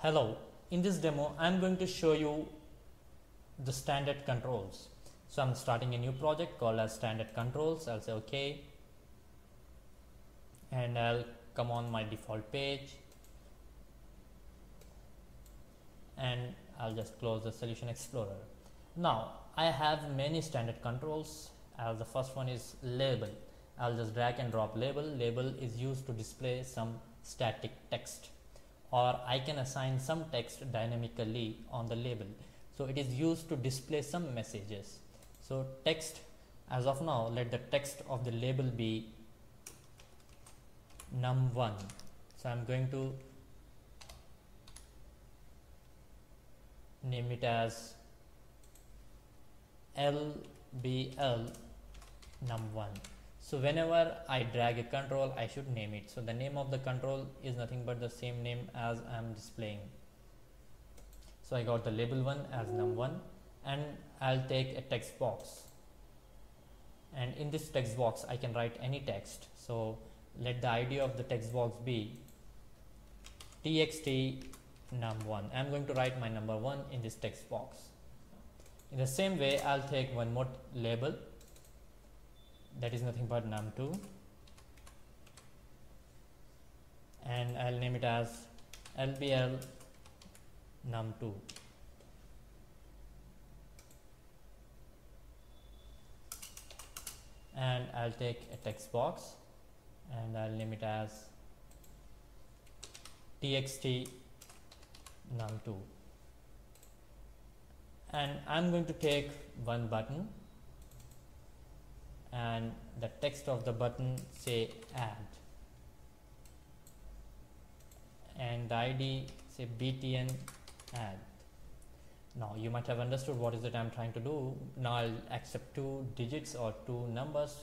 Hello, in this demo I am going to show you the standard controls. So I'm starting a new project called as standard controls. I'll say OK and I'll come on my default page and I'll just close the solution explorer. Now I have many standard controls. The first one is label. I'll just drag and drop label. Label is used to display some static text, or I can assign some text dynamically on the label. So it is used to display some messages. So text, as of now, let the text of the label be num1. So I'm going to name it as LBL num1. So whenever I drag a control, I should name it. So the name of the control is nothing but the same name as I am displaying. So I got the label 1 as num1, and I'll take a text box, and in this text box I can write any text. So let the ID of the text box be txt num1. I'm going to write my number 1 in this text box. In the same way, I'll take one more label, that is nothing but num2, and I'll name it as LBL num2. And I'll take a text box and I'll name it as txt num2, and I'm going to take one button and the text of the button say add, and the ID say btn add. Now you might have understood what is it I'm trying to do. Now I'll accept 2 digits or 2 numbers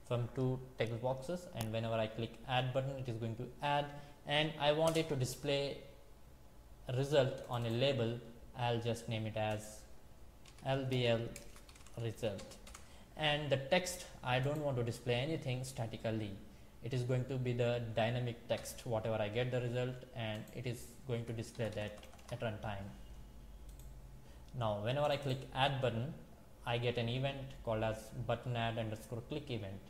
from 2 text boxes, and whenever I click add button, it is going to add, and I want it to display a result on a label. I'll just name it as LBL result. And the text, I don't want to display anything statically. It is going to be the dynamic text, whatever I get the result, and it is going to display that at runtime. Now whenever I click add button, I get an event called as button add underscore click event.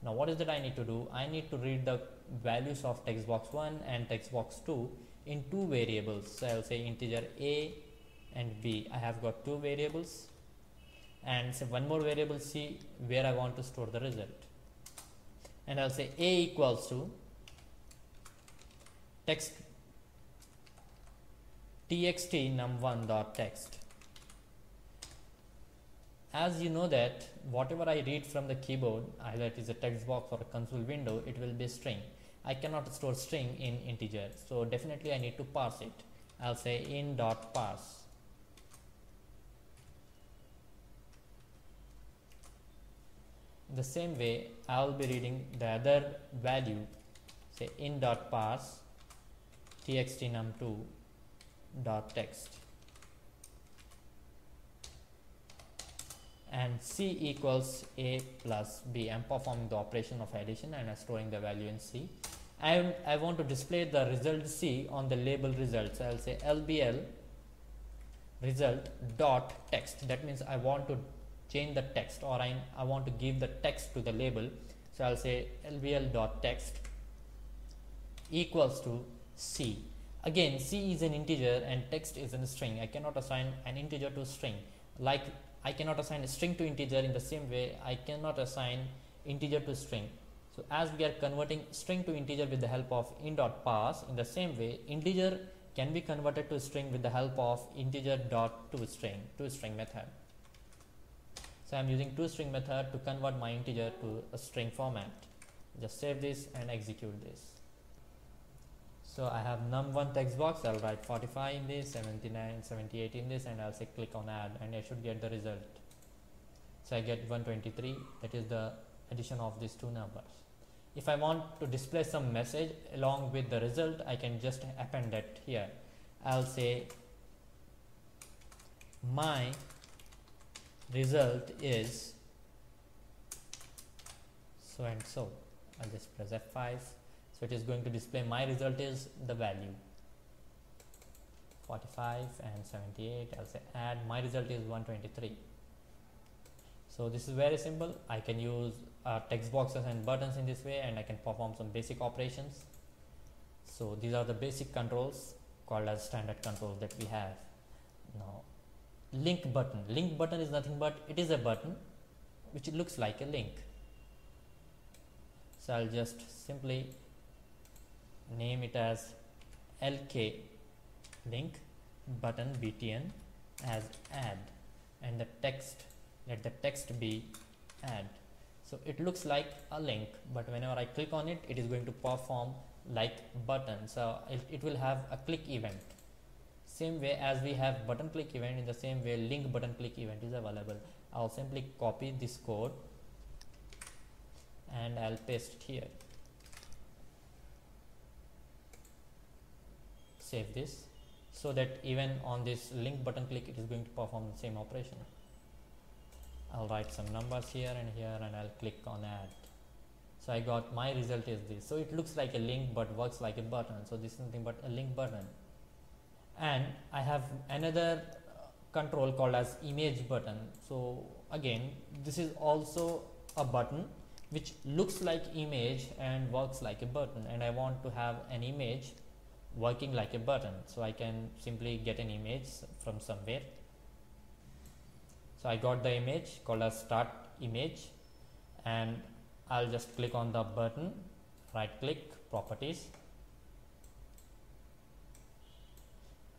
Now what is that I need to do? I need to read the values of text box 1 and text box 2 in 2 variables. So I'll say integer a and b. I have got 2 variables, and say one more variable c where I want to store the result, and I'll say a equals to text txt num1 dot text. As you know that whatever I read from the keyboard, either it is a text box or a console window, it will be string. I cannot store string in integer, so definitely I need to parse it. I'll say in dot parse. In the same way, I will be reading the other value, say in dot parse txt num2 dot text, and c equals a plus b. I'm performing the operation of addition and I'm storing the value in c. I want to display the result c on the label results. I'll say LBL result dot text. That means I want to change the text, or I want to give the text to the label. So I'll say LBL dot text equals to c. Again, c is an integer and text is a string. I cannot assign an integer to string. Like I cannot assign a string to integer, in the same way I cannot assign integer to string. So as we are converting string to integer with the help of in dot parse, in the same way integer can be converted to string with the help of integer dot toString method. So I'm using toString method to convert my integer to a string format. Just save this and execute this. So I have num1 text box. I'll write 45 in this, 79, 78 in this, and I'll say click on add, and I should get the result. So I get 123. That is the addition of these 2 numbers. If I want to display some message along with the result, I can just append it here. I'll say my result is so and so. I'll just press F5. So it is going to display my result is the value. 45 and 78. I'll say add. My result is 123. So this is very simple. I can use text boxes and buttons in this way, and I can perform some basic operations. So these are the basic controls called as standard controls that we have. Now link button. Link button is nothing but it is a button which looks like a link. So I'll just simply name it as LK link button btn as add, and the text, let the text be add. So it looks like a link, but whenever I click on it, it is going to perform like button. So it will have a click event. Same way as we have button click event, in the same way link button click event is available. I'll simply copy this code and I'll paste it here. Save this, so that even on this link button click, it is going to perform the same operation. I'll write some numbers here and here, and I'll click on add. So I got my result is this. So it looks like a link but works like a button. So this is nothing but a link button. And I have another control called as image button. So again, this is also a button which looks like image and works like a button, and I want to have an image working like a button. So I can simply get an image from somewhere. So I got the image called as start image, and I'll just click on the button, right click, properties.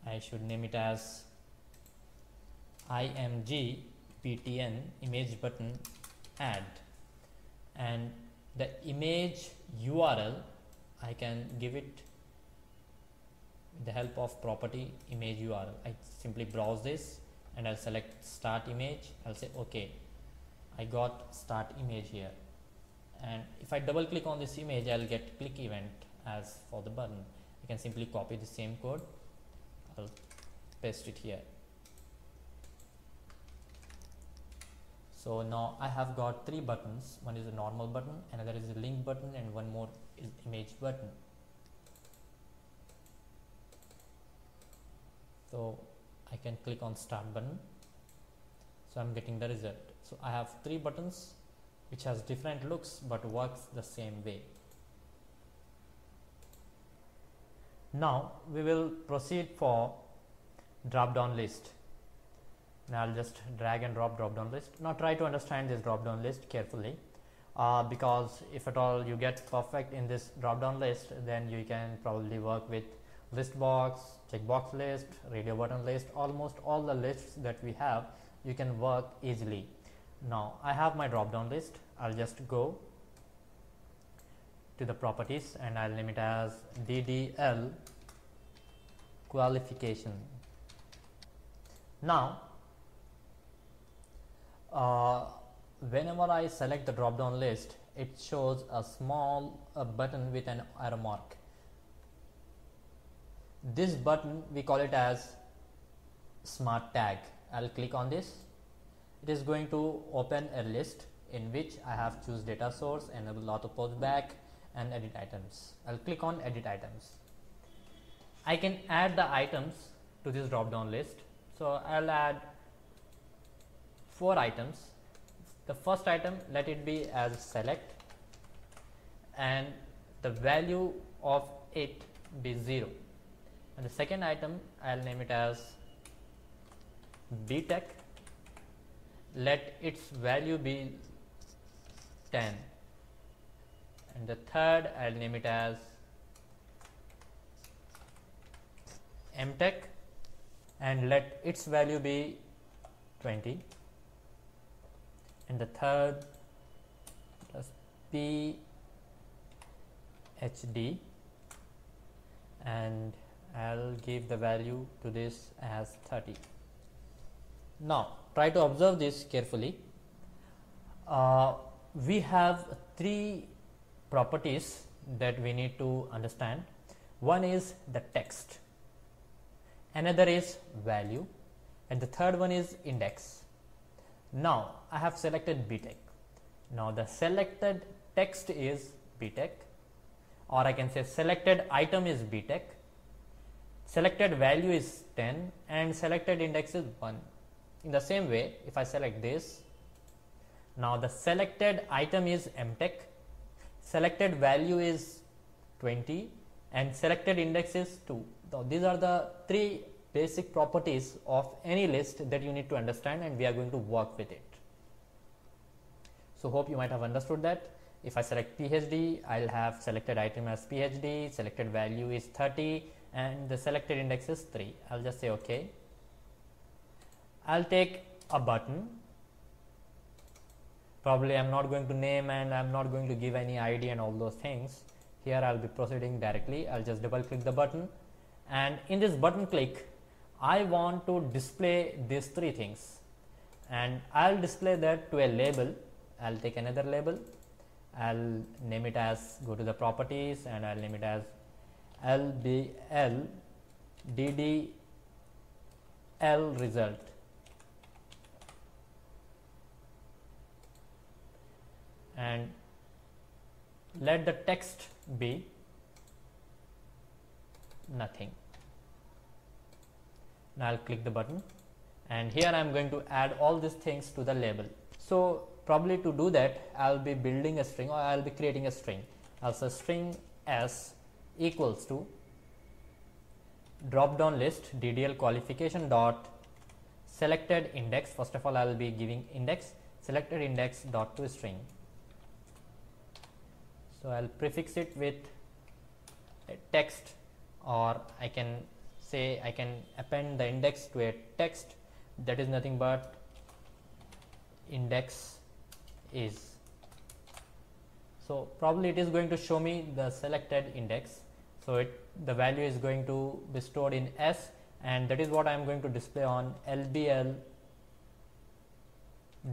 I should name it as img btn image button add, and the image URL I can give it with the help of property image URL. I simply browse this and I'll select start image. I'll say OK. I got start image here, and if I double click on this image, I'll get click event as for the button. I can simply copy the same code. I'll paste it here. So now I have got three buttons. One is a normal button, another is a link button, and one more is image button. So I can click on start button. So I'm getting the result. So I have three buttons which has different looks but works the same way. Now we will proceed for drop down list. Now I'll just drag and drop down list. Now try to understand this drop down list carefully, because if at all you get perfect in this drop down list, then you can probably work with list box, checkbox list, radio button list, almost all the lists that we have, you can work easily. Now I have my drop down list. I'll just go to the properties and I'll name it as DDL qualification. Now whenever I select the drop down list, it shows a small button with an arrow mark. This button we call it as smart tag. I'll click on this. It is going to open a list in which I have choose data source, enable auto post back, and edit items. I'll click on edit items. I can add the items to this drop down list. So I'll add 4 items. The first item, let it be as select, and the value of it be 0. And the second item, I'll name it as btech, let its value be 10. And the third, I'll name it as mtech, and let its value be 20. And the third is phd, and I'll give the value to this as 30. Now try to observe this carefully. We have 3 properties that we need to understand. One is the text, another is value, and the third one is index. Now I have selected btech. Now the selected text is btech, or I can say selected item is btech, selected value is 10 and selected index is 1. In the same way, if I select this, now the selected item is mtech, selected value is 20 and selected index is 2. Now these are the three basic properties of any list that you need to understand, and we are going to work with it. So hope you might have understood that. If I select PhD, I'll have selected item as PhD, selected value is 30 and the selected index is 3. I'll just say OK. I'll take a button. Probably I'm not going to name and I'm not going to give any ID and all those things. Here I'll be proceeding directly. I'll just double click the button, and in this button click I want to display these three things, and I'll display that to a label. I'll take another label. I'll name it as, go to the properties and I'll name it as LBL DDL result. And let the text be nothing. Now I'll click the button, and here I'm going to add all these things to the label. So probably to do that, I'll be building a string, or I'll be creating a string. I'll say string s equals to dropdown list DDL qualification dot selected index. First of all, I'll be giving index, selected index dot to string. So I'll prefix it with a text, or I can say I can append the index to a text that is nothing but index is. So probably it is going to show me the selected index. So the value is going to be stored in S, and that is what I am going to display on LBL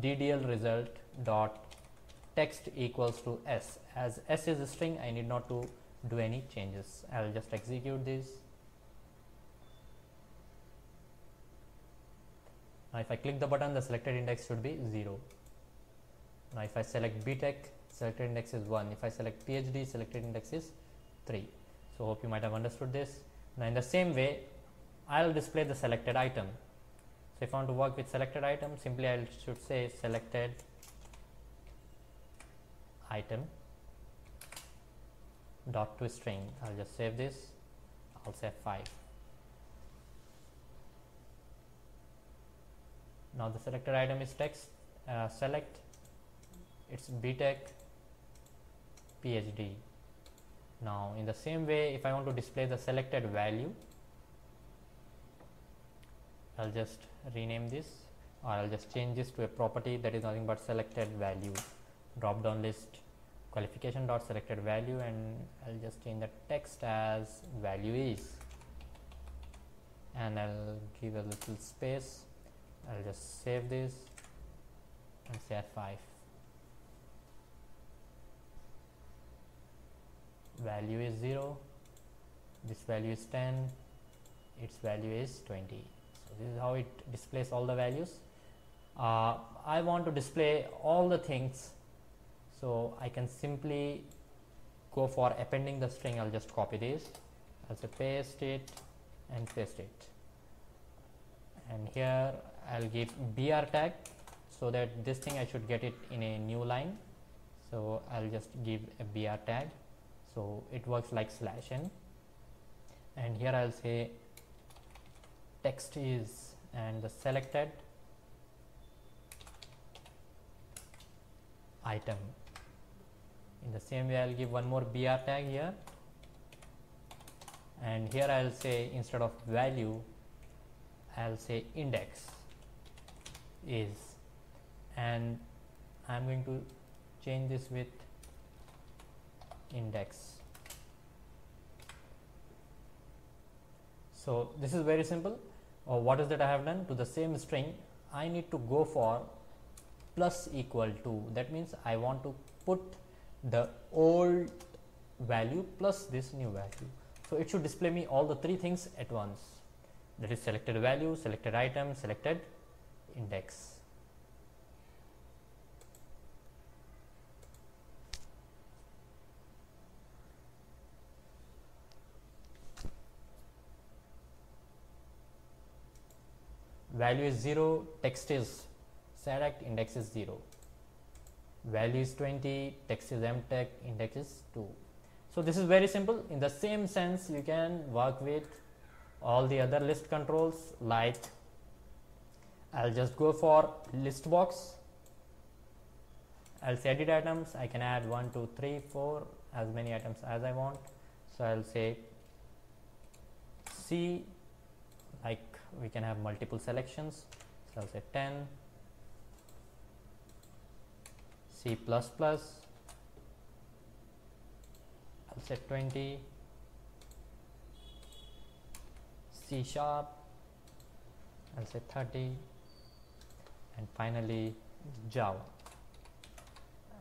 DDL result dot text equals to S. As S is a string, I need not to do any changes. I will just execute this. Now if I click the button, the selected index should be 0. Now if I select BTech, selected index is 1. If I select PhD, selected index is 3. So hope you might have understood this. Now in the same way, I will display the selected item. So if I want to work with selected item, simply I should say selected item dot to string. I'll just save this. I'll say 5. Now the selected item is text, select, it's BTech PhD. Now in the same way, if I want to display the selected value, I'll just rename this, or I'll just change this to a property that is nothing but selected value. Drop down list qualification dot selected value, and I'll just change the text as value is, and I'll give a little space. I'll just save this and say 5. Value is 0, this value is 10, its value is 20. So this is how it displays all the values. I want to display all the things, so I can simply go for appending the string. I'll just copy this, I'll say paste it and paste it, and here I'll give br tag, so that this thing I should get it in a new line. So I'll just give a br tag, so it works like /n, and here I'll say text is, and the selected item. In the same way, I'll give one more br tag here, and here I'll say instead of value, I'll say index is, and I'm going to change this with index. So this is very simple. What is that I have done? To the same string, I need to go for plus equal to. That means I want to put the old value plus this new value. So it should display me all the three things at once. That is selected value, selected item, selected index. value is 0, text is select, index is 0. Value is 20, text is mtech, index is 2. So this is very simple. In the same sense, you can work with all the other list controls, like I'll just go for list box. I'll say edit items. I can add 1, 2, 3, 4, as many items as I want. So I'll say C, like we can have multiple selections. So I'll say 10, C++, I'll say 20, C#, I'll say 30, and finally Java,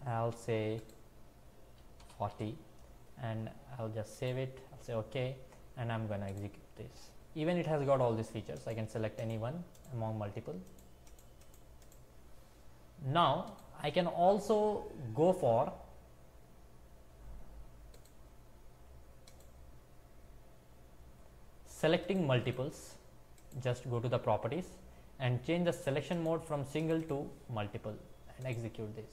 I'll say 40, and I'll just save it. I'll say OK, and I'm gonna execute this. Even it has got all these features. I can select any one among multiple. Now I can also go for selecting multiples. Just go to the properties and change the selection mode from single to multiple and execute this.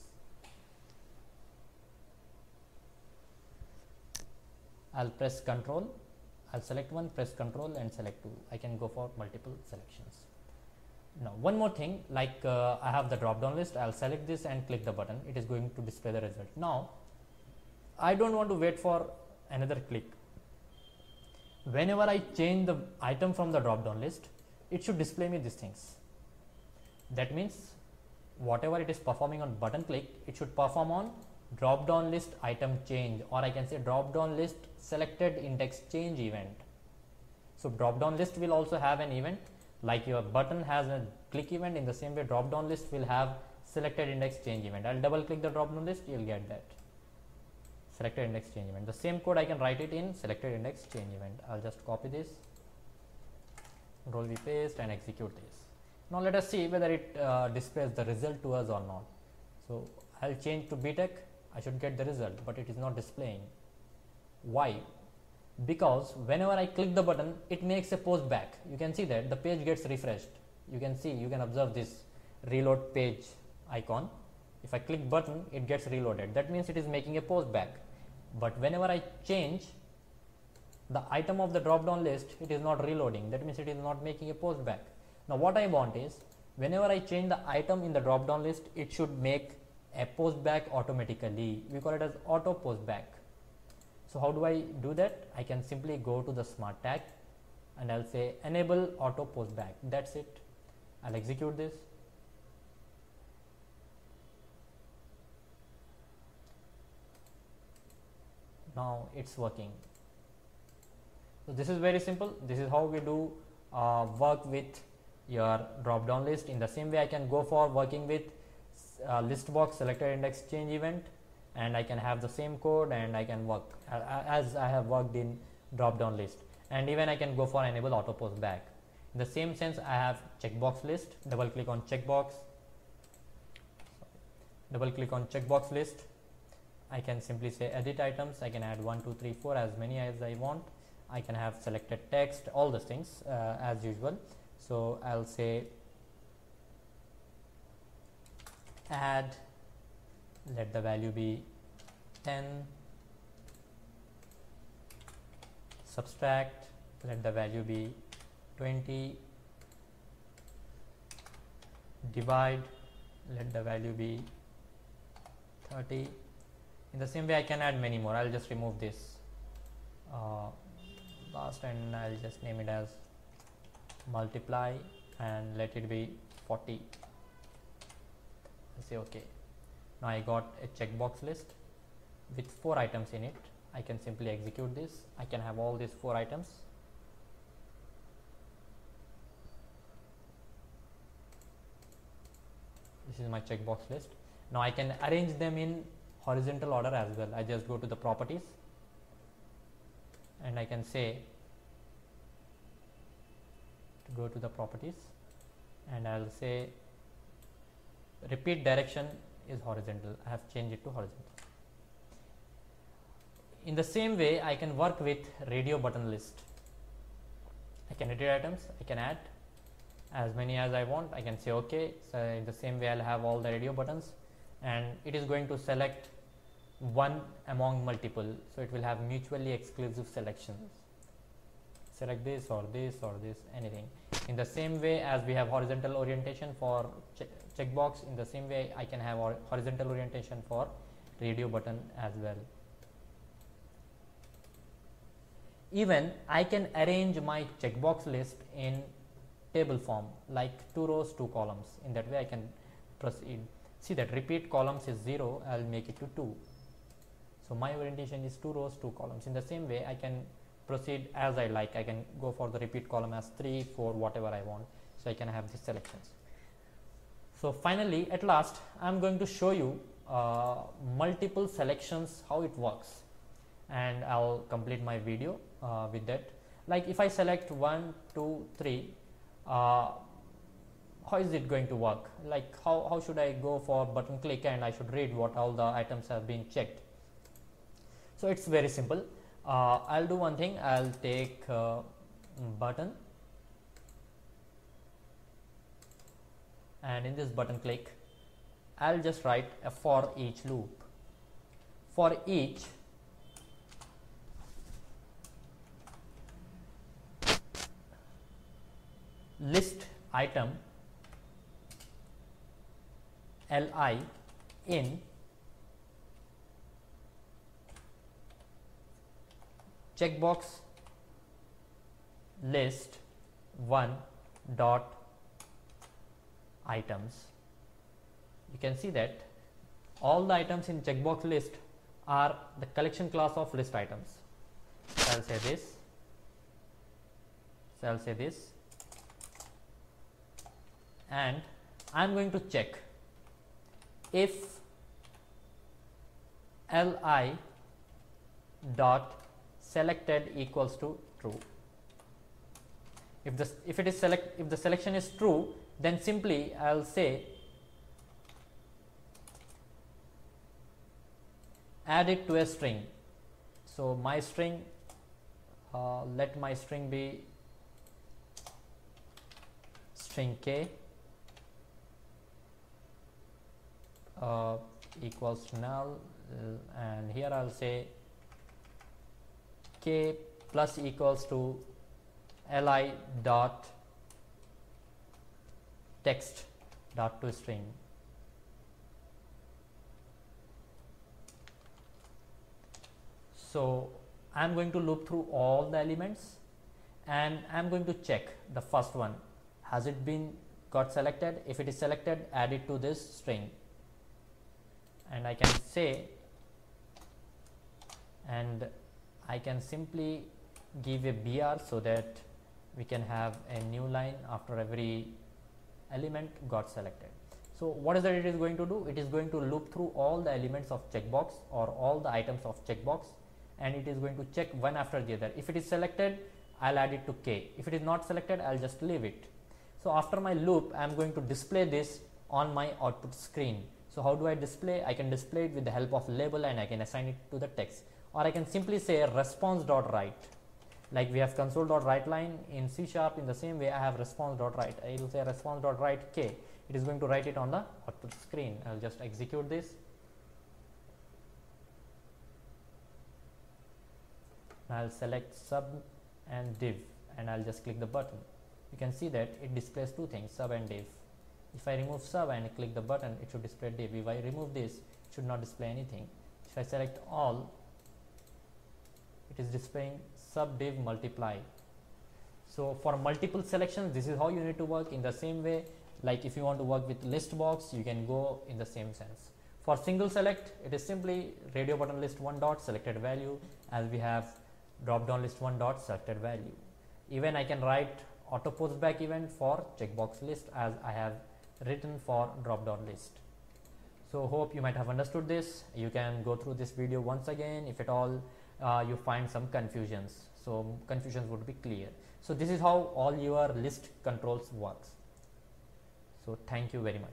I'll press Control, I'll select one, press Control and select 2. I can go for multiple selections. Now one more thing, like I have the drop down list. I'll select this and click the button. It is going to display the result. Now I don't want to wait for another click. Whenever I change the item from the drop down list, it should display me these things. That means whatever it is performing on button click, it should perform on drop down list item change, or I can say drop down list selected index change event. So drop down list will also have an event, like your button has a click event. In the same way, drop down list will have selected index change event. I'll double click the drop down list, you'll get that selected index change event. The same code I can write it in selected index change event. I'll just copy this, Control V paste and execute this. Now let us see whether it displays the result to us or not. So I'll change to BTech. I should get the result, but it is not displaying. Why? Because whenever I click the button, it makes a post back. You can see that the page gets refreshed. You can see, you can observe this reload page icon. If I click button, it gets reloaded. That means it is making a post back. But whenever I change the item of the drop down list, it is not reloading. That means it is not making a post back. Now what I want is, whenever I change the item in the drop down list, it should make a post back automatically. We call it as auto post back. So how do I do that? I can simply go to the smart tag and I'll say enable auto post back. That's it. I'll execute this. Now it's working. So this is very simple. This is how we do work with your drop down list. In the same way, I can go for working with list box selected index change event, and I can have the same code and I can work as I have worked in drop down list. And even I can go for enable auto post back. In the same sense, I have checkbox list. Double click on checkbox. Double click on checkbox list. I can simply say edit items. I can add 1, 2, 3, 4, as many as I want. I can have selected text, all those things as usual. So I'll say add, let the value be 10, subtract, let the value be 20, divide, let the value be 30. In the same way, I can add many more. I'll just remove this last and I'll just name it as multiply and let it be 40. Say OK. Now I got a checkbox list with 4 items in it. I can simply execute this. I can have all these 4 items. This is my checkbox list. Now I can arrange them in horizontal order as well. I just go to the properties and I can say to go to the properties and I'll say repeat direction is horizontal. I have changed it to horizontal. In the same way, I can work with radio button list. I can edit items, I can add as many as I want. I can say OK. So in the same way I'll have all the radio buttons, and it is going to select one among multiple, so it will have mutually exclusive selections. Select this or this or this, anything. In the same way as we have horizontal orientation for checkbox, in the same way I can have horizontal orientation for radio button as well. Even I can arrange my checkbox list in table form, like 2 rows 2 columns. In that way I can proceed. See that repeat columns is 0, I'll make it to 2. So my orientation is 2 rows 2 columns. In the same way I can proceed as I like. I can go for the repeat column as 3, 4, whatever I want. So I can have these selections. So finally, at last, I'm going to show you multiple selections, how it works, and I'll complete my video with that. Like if I select 1, 2, 3, how is it going to work? Like how should I go for button click and I should read what all the items have been checked? So it's very simple. I'll do one thing. I'll take button, and in this button click I'll just write a for each loop. For each list item li in checkbox list 1 dot items. You can see that all the items in checkbox list are the collection class of list items. So I'll say this. So I'll say this, and I'm going to check if li dot selected equals to true. If the selection is true, then simply I'll say add it to a string. So my string, let my string be string k equals to null, and here I'll say k plus equals to li dot text dot to string. So I'm going to loop through all the elements, and I'm going to check the first one. Has it been got selected? If it is selected, add it to this string, and I can say, and I can simply give a br so that we can have a new line after every element got selected. So what is that it is going to do? It is going to loop through all the elements of checkbox or all the items of checkbox, and it is going to check one after the other. If it is selected, I'll add it to k. If it is not selected, I'll just leave it. So after my loop, I'm going to display this on my output screen. So how do I display? I can display it with the help of label, and I can assign it to the text, or I can simply say response.write. Like we have console.writeLine in C#, in the same way I have response.write. I will say response.write k. It is going to write it on the output screen. I'll just execute this. I'll select sub and div, and I'll just click the button. You can see that it displays two things, sub and div. If I remove sub and click the button, it should display div. If I remove this, it should not display anything. If I select all, it is displaying sub div multiply. So for multiple selections, this is how you need to work. In the same way, like if you want to work with list box, you can go in the same sense. For single select, it is simply radio button list 1 dot selected value, as we have drop down list 1 dot selected value. Even I can write auto post back event for checkbox list, as I have written for drop down list. So hope you might have understood this. You can go through this video once again if at all you find some confusions. So confusions would be clear. So this is how all your list controls works. So thank you very much.